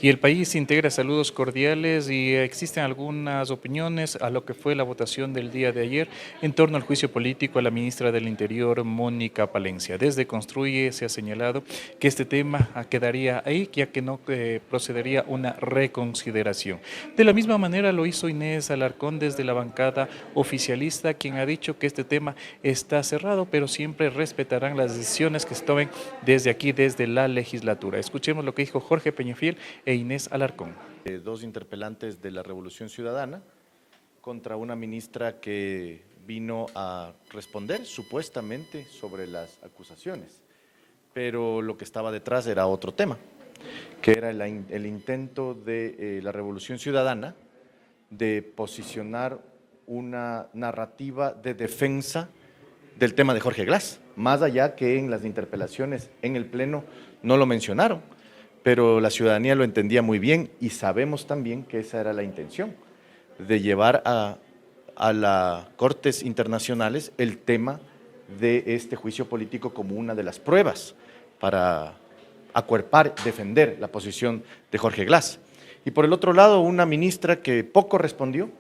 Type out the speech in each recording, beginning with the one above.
Y el país integra saludos cordiales y existen algunas opiniones a lo que fue la votación del día de ayer en torno al juicio político a la ministra del Interior, Mónica Palencia. Desde Construye se ha señalado que este tema quedaría ahí, ya que no procedería una reconsideración. De la misma manera lo hizo Inés Alarcón desde la bancada oficialista, quien ha dicho que este tema está cerrado, pero siempre respetarán las decisiones que se tomen desde aquí, desde la legislatura. Escuchemos lo que dijo Jorge Peñafiel e Inés Alarcón. Dos interpelantes de la Revolución Ciudadana contra una ministra que vino a responder supuestamente sobre las acusaciones, pero lo que estaba detrás era otro tema, que era el intento de la Revolución Ciudadana de posicionar una narrativa de defensa del tema de Jorge Glass, más allá que en las interpelaciones en el Pleno no lo mencionaron, pero la ciudadanía lo entendía muy bien y sabemos también que esa era la intención, de llevar a las Cortes Internacionales el tema de este juicio político como una de las pruebas para acuerpar, defender la posición de Jorge Glass. Y por el otro lado, una ministra que poco respondió,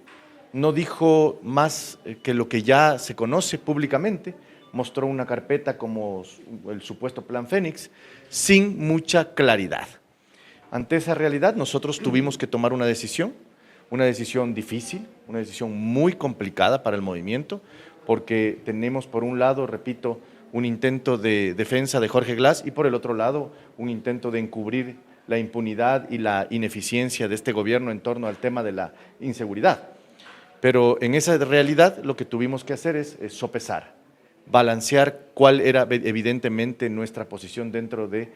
no dijo más que lo que ya se conoce públicamente, mostró una carpeta como el supuesto Plan Fénix, sin mucha claridad. Ante esa realidad, nosotros tuvimos que tomar una decisión difícil, una decisión muy complicada para el movimiento, porque tenemos por un lado, repito, un intento de defensa de Jorge Glass y por el otro lado, un intento de encubrir la impunidad y la ineficiencia de este gobierno en torno al tema de la inseguridad. Pero en esa realidad lo que tuvimos que hacer es sopesar, balancear cuál era evidentemente nuestra posición dentro de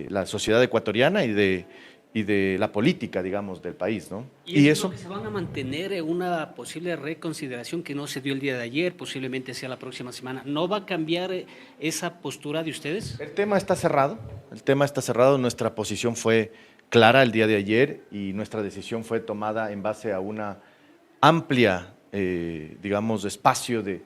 la sociedad ecuatoriana y de la política, digamos, del país, ¿no? Y eso que se van a mantener una posible reconsideración que no se dio el día de ayer, posiblemente sea la próxima semana. ¿No va a cambiar esa postura de ustedes? El tema está cerrado, nuestra posición fue clara el día de ayer y nuestra decisión fue tomada en base a una amplia, digamos, espacio de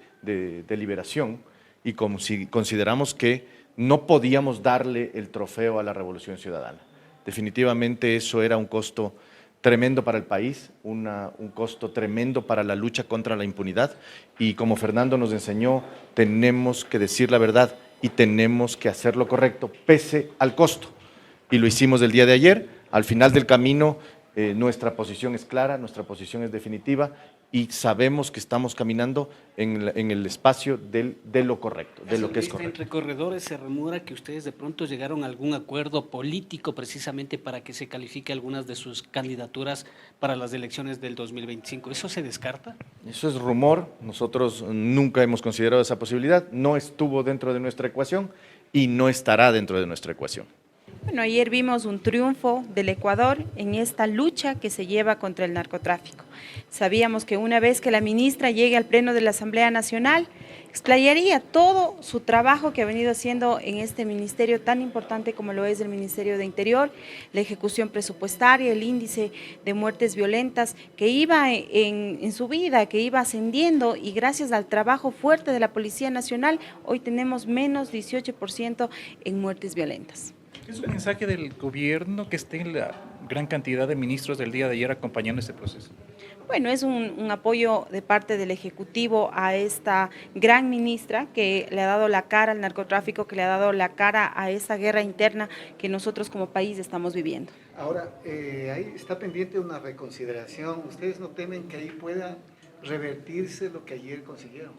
deliberación y como si consideramos que no podíamos darle el trofeo a la Revolución Ciudadana. Definitivamente eso era un costo tremendo para el país, un costo tremendo para la lucha contra la impunidad y como Fernando nos enseñó, tenemos que decir la verdad y tenemos que hacer lo correcto pese al costo. Y lo hicimos el día de ayer, al final del camino nuestra posición es clara, nuestra posición es definitiva y sabemos que estamos caminando en el espacio de lo correcto, de lo que es correcto. Entre corredores se rumora que ustedes de pronto llegaron a algún acuerdo político precisamente para que se califique algunas de sus candidaturas para las elecciones del 2025. ¿Eso se descarta? Eso es rumor, nosotros nunca hemos considerado esa posibilidad, no estuvo dentro de nuestra ecuación y no estará dentro de nuestra ecuación. Bueno, ayer vimos un triunfo del Ecuador en esta lucha que se lleva contra el narcotráfico. Sabíamos que una vez que la ministra llegue al Pleno de la Asamblea Nacional, explayaría todo su trabajo que ha venido haciendo en este ministerio tan importante como lo es el Ministerio de Interior, la ejecución presupuestaria, el índice de muertes violentas que iba en su vida, que iba ascendiendo y gracias al trabajo fuerte de la Policía Nacional, hoy tenemos menos 18% en muertes violentas. ¿Es un mensaje del gobierno que estén la gran cantidad de ministros del día de ayer acompañando este proceso? Bueno, es un apoyo de parte del Ejecutivo a esta gran ministra que le ha dado la cara al narcotráfico, que le ha dado la cara a esa guerra interna que nosotros como país estamos viviendo. Ahora, ahí está pendiente una reconsideración. ¿Ustedes no temen que ahí pueda revertirse lo que ayer consiguieron?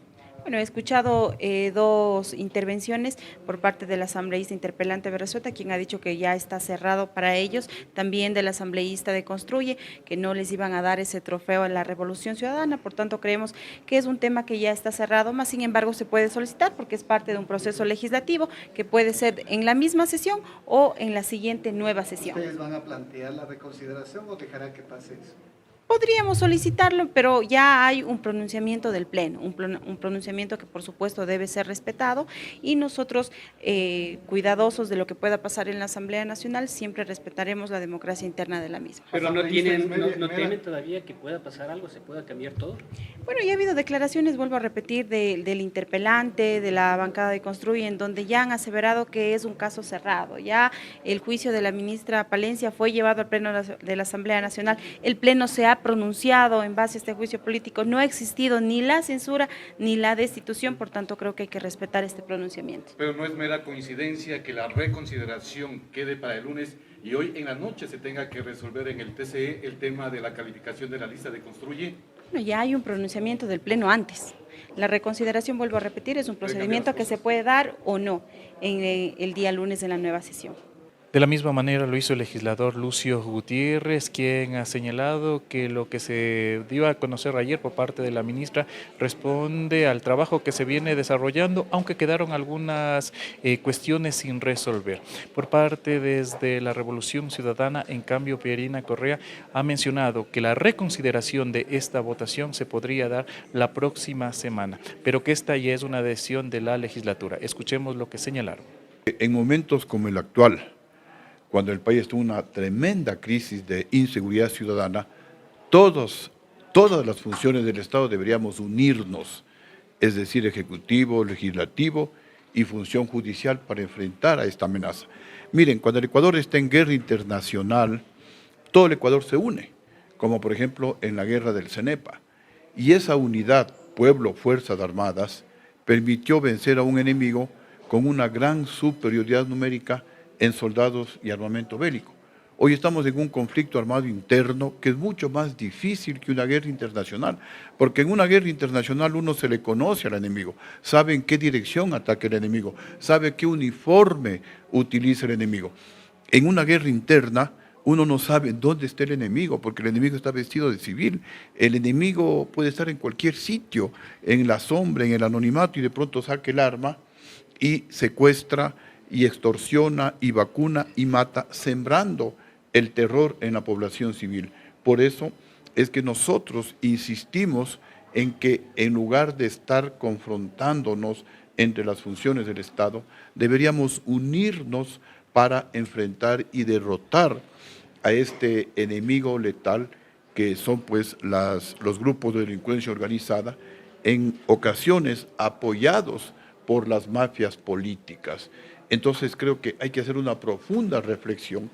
Bueno, he escuchado dos intervenciones por parte del asambleísta interpelante Berresueta, quien ha dicho que ya está cerrado para ellos, también del asambleísta de Construye, que no les iban a dar ese trofeo a la Revolución Ciudadana, por tanto creemos que es un tema que ya está cerrado, más sin embargo se puede solicitar porque es parte de un proceso legislativo que puede ser en la misma sesión o en la siguiente nueva sesión. ¿Ustedes van a plantear la reconsideración o dejará que pase eso? Podríamos solicitarlo, pero ya hay un pronunciamiento del Pleno, un pronunciamiento que por supuesto debe ser respetado y nosotros, cuidadosos de lo que pueda pasar en la Asamblea Nacional, siempre respetaremos la democracia interna de la misma. Pero no temen todavía que pueda pasar algo, se pueda cambiar todo. Bueno, ya ha habido declaraciones, vuelvo a repetir, del interpelante, de la bancada de Construye, en donde ya han aseverado que es un caso cerrado. Ya el juicio de la ministra Palencia fue llevado al Pleno de la Asamblea Nacional. El Pleno se ha pronunciado en base a este juicio político. No ha existido ni la censura ni la destitución, por tanto creo que hay que respetar este pronunciamiento. Pero no es mera coincidencia que la reconsideración quede para el lunes y hoy en la noche se tenga que resolver en el TCE el tema de la calificación de la lista de Construye. Bueno, ya hay un pronunciamiento del Pleno antes. La reconsideración, vuelvo a repetir, es un procedimiento que se puede dar o no en el día lunes de la nueva sesión. De la misma manera lo hizo el legislador Lucio Gutiérrez, quien ha señalado que lo que se dio a conocer ayer por parte de la ministra responde al trabajo que se viene desarrollando, aunque quedaron algunas cuestiones sin resolver. Por parte desde la Revolución Ciudadana, en cambio, Pierina Correa ha mencionado que la reconsideración de esta votación se podría dar la próxima semana, pero que esta ya es una decisión de la legislatura. Escuchemos lo que señalaron. En momentos como el actual, cuando el país tuvo una tremenda crisis de inseguridad ciudadana, todas las funciones del Estado deberíamos unirnos, es decir, ejecutivo, legislativo y función judicial para enfrentar a esta amenaza. Miren, cuando el Ecuador está en guerra internacional, todo el Ecuador se une, como por ejemplo en la guerra del Cenepa, y esa unidad, pueblo, fuerzas armadas, permitió vencer a un enemigo con una gran superioridad numérica en soldados y armamento bélico. Hoy estamos en un conflicto armado interno que es mucho más difícil que una guerra internacional, porque en una guerra internacional uno se le conoce al enemigo, sabe en qué dirección ataca el enemigo, sabe qué uniforme utiliza el enemigo. En una guerra interna uno no sabe dónde está el enemigo, porque el enemigo está vestido de civil, el enemigo puede estar en cualquier sitio, en la sombra, en el anonimato, y de pronto saca el arma y secuestra y extorsiona y vacuna y mata, sembrando el terror en la población civil. Por eso es que nosotros insistimos en que en lugar de estar confrontándonos entre las funciones del Estado, deberíamos unirnos para enfrentar y derrotar a este enemigo letal que son pues los grupos de delincuencia organizada, en ocasiones apoyados por las mafias políticas. Entonces creo que hay que hacer una profunda reflexión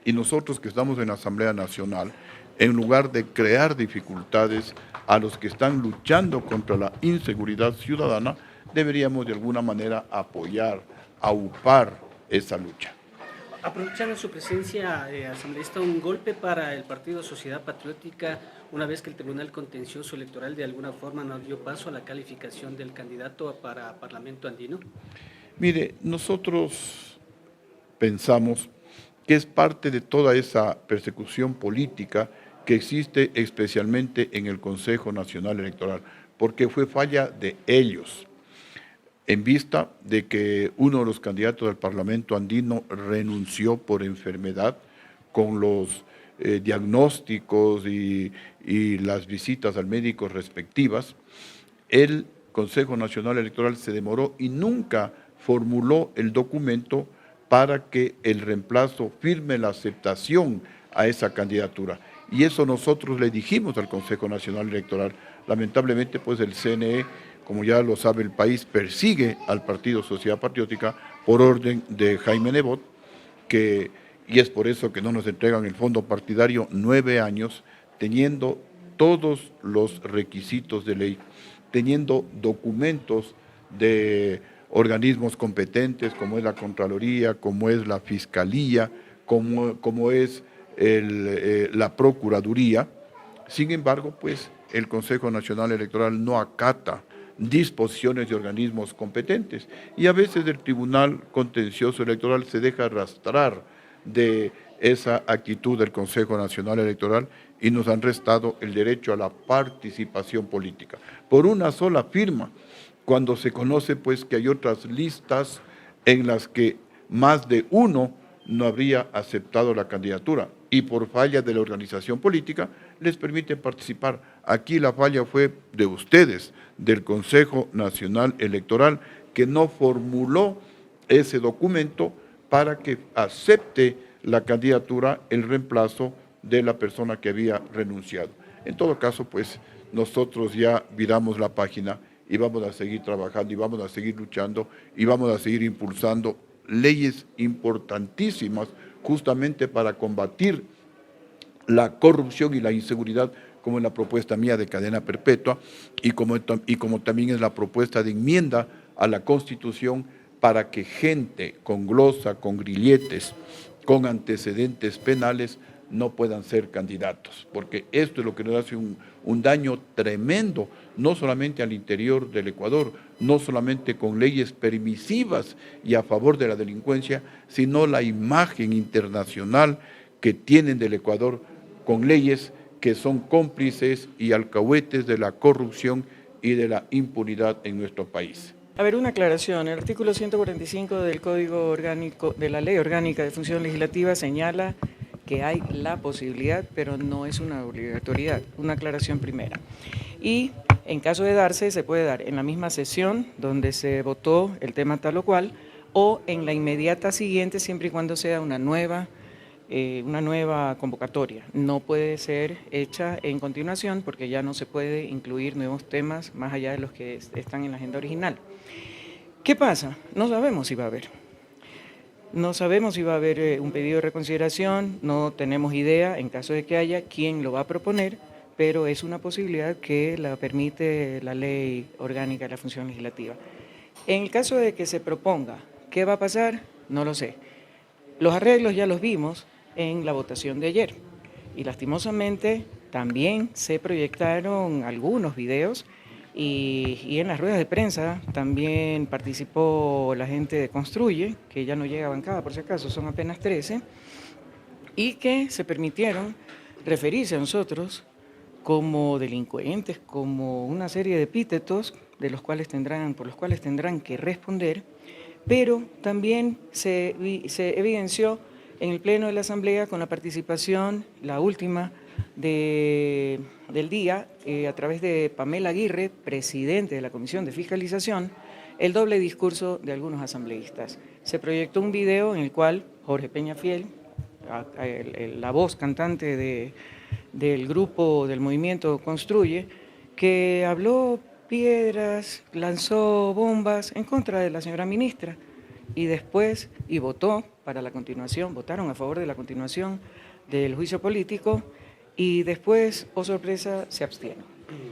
y nosotros que estamos en la Asamblea Nacional, en lugar de crear dificultades a los que están luchando contra la inseguridad ciudadana, deberíamos de alguna manera apoyar, aupar esa lucha. Aprovechando su presencia, asambleísta, un golpe para el Partido Sociedad Patriótica, una vez que el Tribunal Contencioso Electoral de alguna forma no dio paso a la calificación del candidato para Parlamento andino. Mire, nosotros pensamos que es parte de toda esa persecución política que existe especialmente en el Consejo Nacional Electoral, porque fue falla de ellos, en vista de que uno de los candidatos al Parlamento andino renunció por enfermedad con los diagnósticos y las visitas al médico respectivas. El Consejo Nacional Electoral se demoró y nunca formuló el documento para que el reemplazo firme la aceptación a esa candidatura. Y eso nosotros le dijimos al Consejo Nacional Electoral. Lamentablemente, pues el CNE, como ya lo sabe el país, persigue al Partido Sociedad Patriótica por orden de Jaime Nebot, y es por eso que no nos entregan el fondo partidario 9 años, teniendo todos los requisitos de ley, teniendo documentos de organismos competentes como es la Contraloría, como es la Fiscalía, como es la Procuraduría. Sin embargo, pues el Consejo Nacional Electoral no acata disposiciones de organismos competentes y a veces el Tribunal Contencioso Electoral se deja arrastrar de esa actitud del Consejo Nacional Electoral y nos han restado el derecho a la participación política. Por una sola firma, cuando se conoce pues que hay otras listas en las que más de uno no habría aceptado la candidatura. y por falla de la organización política les permiten participar. Aquí la falla fue de ustedes, del Consejo Nacional Electoral, que no formuló ese documento para que acepte la candidatura, el reemplazo de la persona que había renunciado. En todo caso, pues nosotros ya viramos la página y vamos a seguir trabajando y vamos a seguir luchando y vamos a seguir impulsando leyes importantísimas justamente para combatir la corrupción y la inseguridad, como en la propuesta mía de cadena perpetua y como también es la propuesta de enmienda a la Constitución para que gente con glosa, con grilletes, con antecedentes penales no puedan ser candidatos, porque esto es lo que nos hace un daño tremendo, no solamente al interior del Ecuador, no solamente con leyes permisivas y a favor de la delincuencia, sino la imagen internacional que tienen del Ecuador con leyes que son cómplices y alcahuetes de la corrupción y de la impunidad en nuestro país. A ver, una aclaración. El artículo 145 del Código Orgánico, de la Ley Orgánica de Función Legislativa señala que hay la posibilidad, pero no es una obligatoriedad. Una aclaración primera. Y en caso de darse, se puede dar en la misma sesión donde se votó el tema tal o cual, o en la inmediata siguiente, siempre y cuando sea una nueva convocatoria. No puede ser hecha en continuación porque ya no se puede incluir nuevos temas más allá de los que están en la agenda original. ¿Qué pasa? No sabemos si va a haber. No sabemos si va a haber un pedido de reconsideración, no tenemos idea, en caso de que haya, quién lo va a proponer, pero es una posibilidad que la permite la Ley Orgánica de la Función Legislativa. En el caso de que se proponga, ¿qué va a pasar? No lo sé. Los arreglos ya los vimos en la votación de ayer y lastimosamente también se proyectaron algunos videos y en las ruedas de prensa también participó la gente de Construye, que ya no llega a bancada por si acaso, son apenas 13, y que se permitieron referirse a nosotros como delincuentes, como una serie de epítetos por los cuales tendrán que responder, pero también se evidenció en el Pleno de la Asamblea con la participación, la última del día, a través de Pamela Aguirre, presidente de la Comisión de Fiscalización, el doble discurso de algunos asambleístas. Se proyectó un video en el cual Jorge Peñafiel, la voz cantante del grupo del movimiento Construye, que habló piedras, lanzó bombas en contra de la señora ministra y votó para la continuación, votaron a favor de la continuación del juicio político y después, oh sorpresa, se abstieron.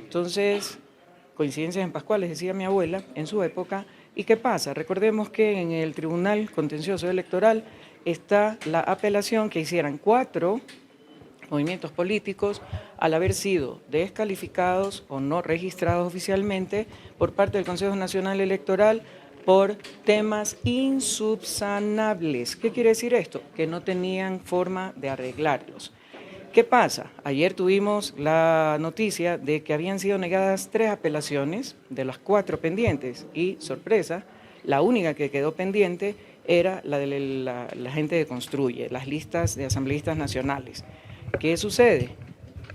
Entonces, coincidencias en Pascuales, decía mi abuela, en su época. ¿Y qué pasa? Recordemos que en el Tribunal Contencioso Electoral está la apelación que hicieran 4 movimientos políticos al haber sido descalificados o no registrados oficialmente por parte del Consejo Nacional Electoral por temas insubsanables. ¿Qué quiere decir esto? Que no tenían forma de arreglarlos. ¿Qué pasa? Ayer tuvimos la noticia de que habían sido negadas 3 apelaciones de las 4 pendientes y, sorpresa, la única que quedó pendiente era la de la gente de Construye, las listas de asambleístas nacionales. ¿Qué sucede?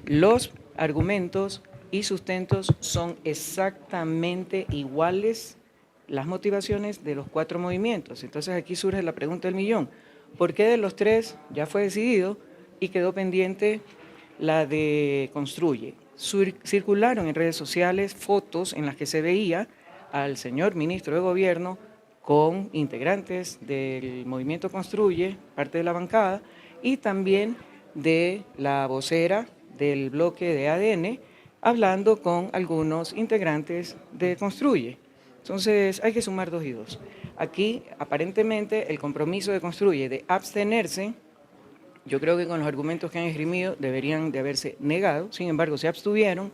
Los argumentos y sustentos son exactamente iguales, las motivaciones de los 4 movimientos. Entonces aquí surge la pregunta del millón. ¿Por qué de los 3 ya fue decidido y quedó pendiente la de Construye? Circularon en redes sociales fotos en las que se veía al señor ministro de Gobierno con integrantes del movimiento Construye, parte de la bancada, y también de la vocera del bloque de ADN, hablando con algunos integrantes de Construye. Entonces hay que sumar 2 y 2. Aquí, aparentemente, el compromiso de Construye de abstenerse, yo creo que con los argumentos que han esgrimido deberían de haberse negado, sin embargo se abstuvieron,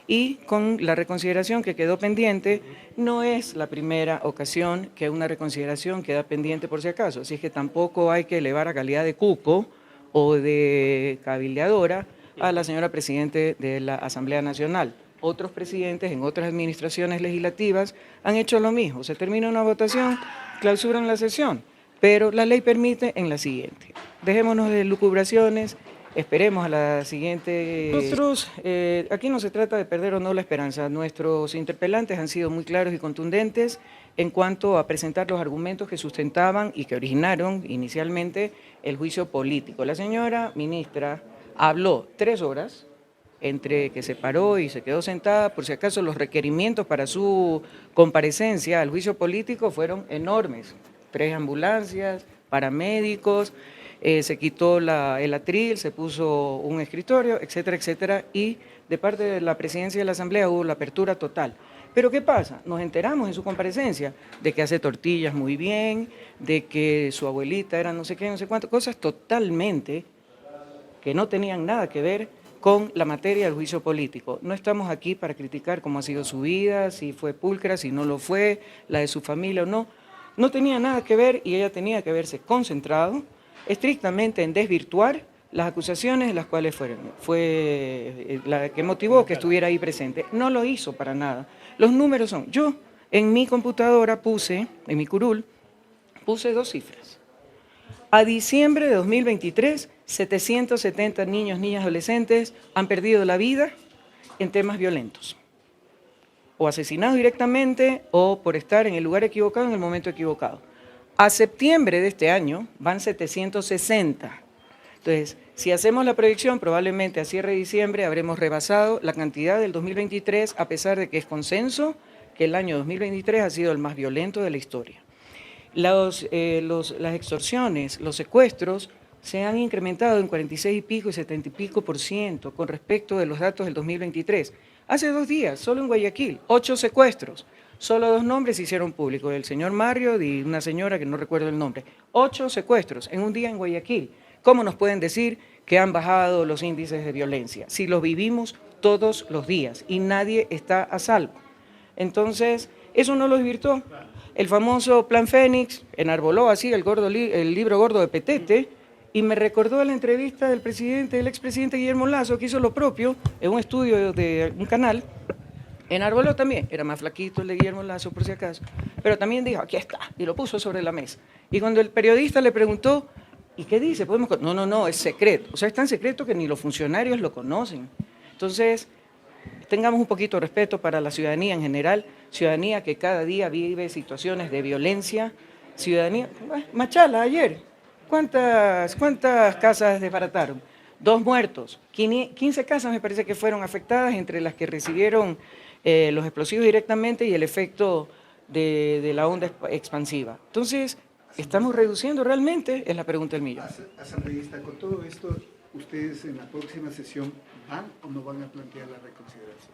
y con la reconsideración que quedó pendiente, no es la primera ocasión que una reconsideración queda pendiente por si acaso, así es que tampoco hay que elevar a calidad de cuco o de cabildeadora a la señora Presidente de la Asamblea Nacional. Otros presidentes en otras administraciones legislativas han hecho lo mismo, se termina una votación, clausuran la sesión, pero la ley permite en la siguiente. Dejémonos de lucubraciones esperemos a la siguiente. Nosotros, aquí no se trata de perder o no la esperanza. Nuestros interpelantes han sido muy claros y contundentes en cuanto a presentar los argumentos que sustentaban y que originaron inicialmente el juicio político. La señora ministra habló 3 horas, entre que se paró y se quedó sentada. Por si acaso los requerimientos para su comparecencia al juicio político fueron enormes. 3 ambulancias, paramédicos, se quitó el atril, se puso un escritorio, etcétera, etcétera, y de parte de la presidencia de la Asamblea hubo la apertura total. Pero ¿qué pasa? Nos enteramos en su comparecencia de que hace tortillas muy bien, de que su abuelita era no sé qué, no sé cuánto, cosas totalmente que no tenían nada que ver con la materia del juicio político. No estamos aquí para criticar cómo ha sido su vida, si fue pulcra, si no lo fue, la de su familia o no. No tenía nada que ver y ella tenía que haberse concentrado estrictamente en desvirtuar las acusaciones en las cuales fue la que motivó que estuviera ahí presente. No lo hizo para nada. Los números son, yo en mi computadora puse, en mi curul, puse 2 cifras. A diciembre de 2023, 770 niños, niñas, adolescentes han perdido la vida en temas violentos, o asesinados directamente o por estar en el lugar equivocado en el momento equivocado. A septiembre de este año van 760. Entonces, si hacemos la proyección, probablemente a cierre de diciembre habremos rebasado la cantidad del 2023, a pesar de que es consenso que el año 2023 ha sido el más violento de la historia. Las extorsiones, los secuestros se han incrementado en 46 y pico y 70 y pico % con respecto de los datos del 2023. Hace 2 días, solo en Guayaquil, 8 secuestros. Solo 2 nombres se hicieron públicos, el señor Mario y una señora que no recuerdo el nombre. 8 secuestros en un día en Guayaquil. ¿Cómo nos pueden decir que han bajado los índices de violencia? Si los vivimos todos los días y nadie está a salvo. Entonces, eso no lo desvirtuó. El famoso Plan Fénix enarboló así el libro gordo de Petete y me recordó a la entrevista del expresidente Guillermo Lasso, que hizo lo propio en un estudio de un canal. Enarboló también, era más flaquito el de Guillermo Lasso por si acaso, pero también dijo, aquí está, y lo puso sobre la mesa. Y cuando el periodista le preguntó, ¿y qué dice? No, es secreto. O sea, es tan secreto que ni los funcionarios lo conocen. Entonces, tengamos un poquito de respeto para la ciudadanía en general, ciudadanía que cada día vive situaciones de violencia, ciudadanía... Machala, ayer, ¿cuántas casas desbarataron? 2 muertos, 15 casas me parece que fueron afectadas, entre las que recibieron los explosivos directamente y el efecto de la onda expansiva. Entonces, ¿estamos reduciendo realmente? Es la pregunta del millón. Asambleísta, con todo esto, ¿ustedes en la próxima sesión van o no van a plantear la reconsideración?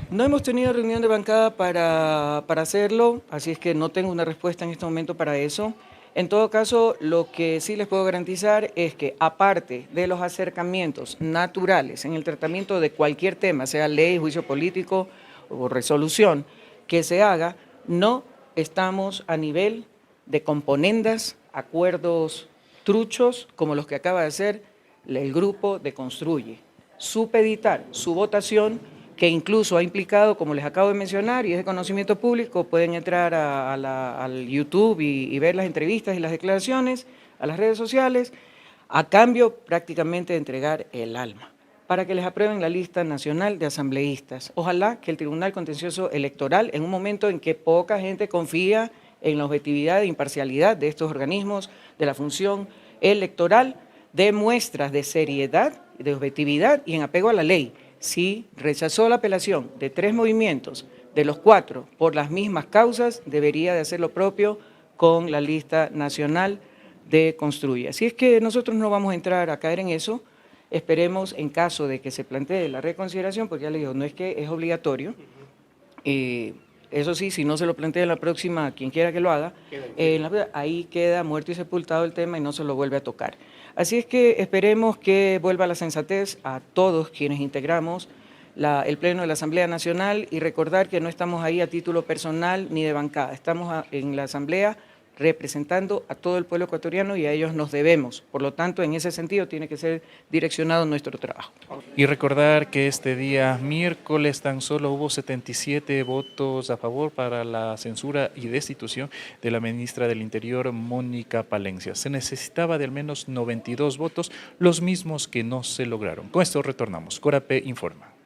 No hemos tenido reunión de bancada para hacerlo, así es que no tengo una respuesta en este momento para eso. En todo caso, lo que sí les puedo garantizar es que, aparte de los acercamientos naturales en el tratamiento de cualquier tema, sea ley, juicio político o resolución, que se haga, no estamos a nivel de componendas, acuerdos truchos, como los que acaba de hacer el grupo de Construye. Supeditar su votación, que incluso ha implicado, como les acabo de mencionar, y es de conocimiento público, pueden entrar al YouTube y ver las entrevistas y las declaraciones, a las redes sociales, a cambio prácticamente de entregar el alma, para que les aprueben la lista nacional de asambleístas. Ojalá que el Tribunal Contencioso Electoral, en un momento en que poca gente confía en la objetividad e imparcialidad de estos organismos, de la función electoral, dé muestras de seriedad, de objetividad y en apego a la ley. Si rechazó la apelación de 3 movimientos, de los 4 por las mismas causas, debería de hacer lo propio con la lista nacional de Construye. Así es que nosotros no vamos a entrar a caer en eso, esperemos en caso de que se plantee la reconsideración, porque ya le digo, no es que es obligatorio, eso sí, si no se lo plantea en la próxima, quien quiera que lo haga, ahí queda muerto y sepultado el tema y no se lo vuelve a tocar. Así es que esperemos que vuelva la sensatez a todos quienes integramos el Pleno de la Asamblea Nacional y recordar que no estamos ahí a título personal ni de bancada, estamos en la Asamblea representando a todo el pueblo ecuatoriano y a ellos nos debemos. Por lo tanto, en ese sentido tiene que ser direccionado nuestro trabajo. Y recordar que este día miércoles tan solo hubo 77 votos a favor para la censura y destitución de la ministra del Interior, Mónica Palencia. Se necesitaba de al menos 92 votos, los mismos que no se lograron. Con esto retornamos. Corape informa.